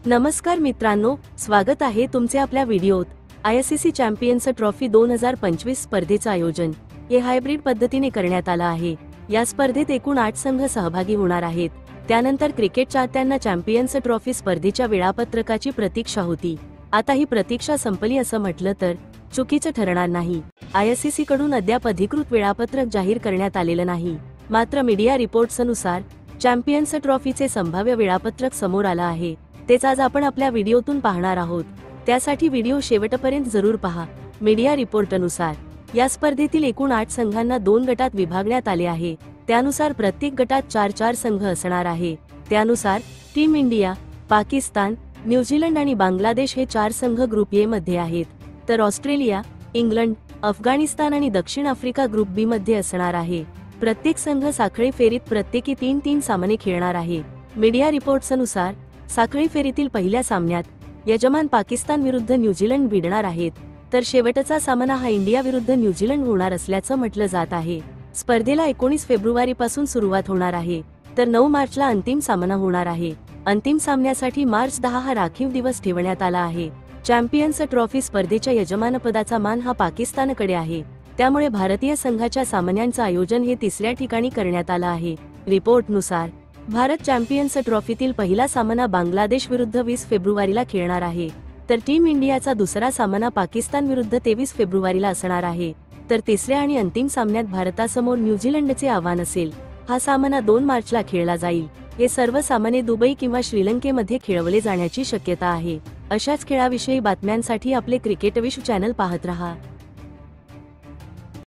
नमस्कार मित्रांनो, स्वागत आहे तुमचे आपल्या व्हिडिओत। आयसीसी चॅम्पियन्स ट्रॉफी 2025 स्पर्धेचं आयोजन हे हायब्रिड पद्धतीने करण्यात आलं आहे। या स्पर्धेत एकूण 8 संघ सहभागी होणार आहेत। त्यानंतर क्रिकेट चाहत्यांना चॅम्पियन्स ट्रॉफी स्पर्धेच्या वेळापत्रकाची प्रतीक्षा होती। आता ही प्रतीक्षा संपली असं म्हटलं तर चुकीचं ठरणार नाही। आयसीसी कडून अद्याप अधिकृत वेळापत्रक जाहीर करण्यात आलेलं नाही, मात्र मीडिया रिपोर्ट्सनुसार चॅम्पियन्स ट्रॉफीचे संभाव्य वेळापत्रक समोर आलं आहे। तेच आज आपण आपल्या व्हिडिओतून पाहणार आहोत, त्यासाठी व्हिडिओ शेवटपर्यंत जरूर पहा। मीडिया रिपोर्टनुसार या स्पर्धेतील एकूण 8 संघांना 2 गटात विभागण्यात आले आहे। त्यानुसार प्रत्येक गटात 4 संघ असणार आहे। त्यानुसार टीम इंडिया, पाकिस्तान, न्यूझीलंड आणि बांगलादेश हे 4 संघ ग्रुप ए मध्ये आहेत, तर ऑस्ट्रेलिया, इंग्लंड, अफगाणिस्तान आणि दक्षिण आफ्रिका ग्रुप बी मध्ये असणार आहे। प्रत्येक संघ साखळी फेरीत प्रत्येकी 3 सामने खेळणार आहे। मीडिया रिपोर्ट्सनुसार साखळी फेरीतील पहिल्या सामन्यात यजमान पाकिस्तान विरुद्ध न्यूझीलंड भिडणार आहेत, तर शेवटचा सामना हा इंडिया विरुद्ध न्यूझीलंड होणार असल्याचं म्हटलं जात आहे। स्पर्धेला 19 फेब्रुवारीपासून सुरुवात होणार आहे, तर 9 मार्चला अंतिम सामना होणार आहे। अंतिम सामन्यासाठी मार्च 10 हा राखीव दिवस ठेवण्यात आला आहे। चॅम्पियन्स ट्रॉफी स्पर्धेच्या यजमानपदाचा मान हा पाकिस्तानकडे आहे, त्यामुळे भारतीय संघाच्या सामन्यांचं आयोजन हे तिसऱ्या ठिकाणी करण्यात आलं आहे। रिपोर्टनुसार भारत चॅम्पियन्स ट्रॉफीतील पहिला सामना बांगलादेश विरुद्ध 20 फेब्रुवारीला खेळणार आहे, तर टीम इंडियाचा दुसरा सामना पाकिस्तान विरुद्ध 23 फेब्रुवारीला असणार आहे, तर तिसऱ्या आणि अंतिम सामन्यात भारतासमोर न्यूझीलंडचे आव्हान असेल। हा सामना 2 मार्चला खेळला जाईल। हे सर्व सामने दुबई किंवा श्रीलंकेमध्ये खेळवले जाण्याची शक्यता आहे। अशाच खेळाविषयी बातम्यांसाठी आपले क्रिकेट विश्व चॅनल पाहत रहा।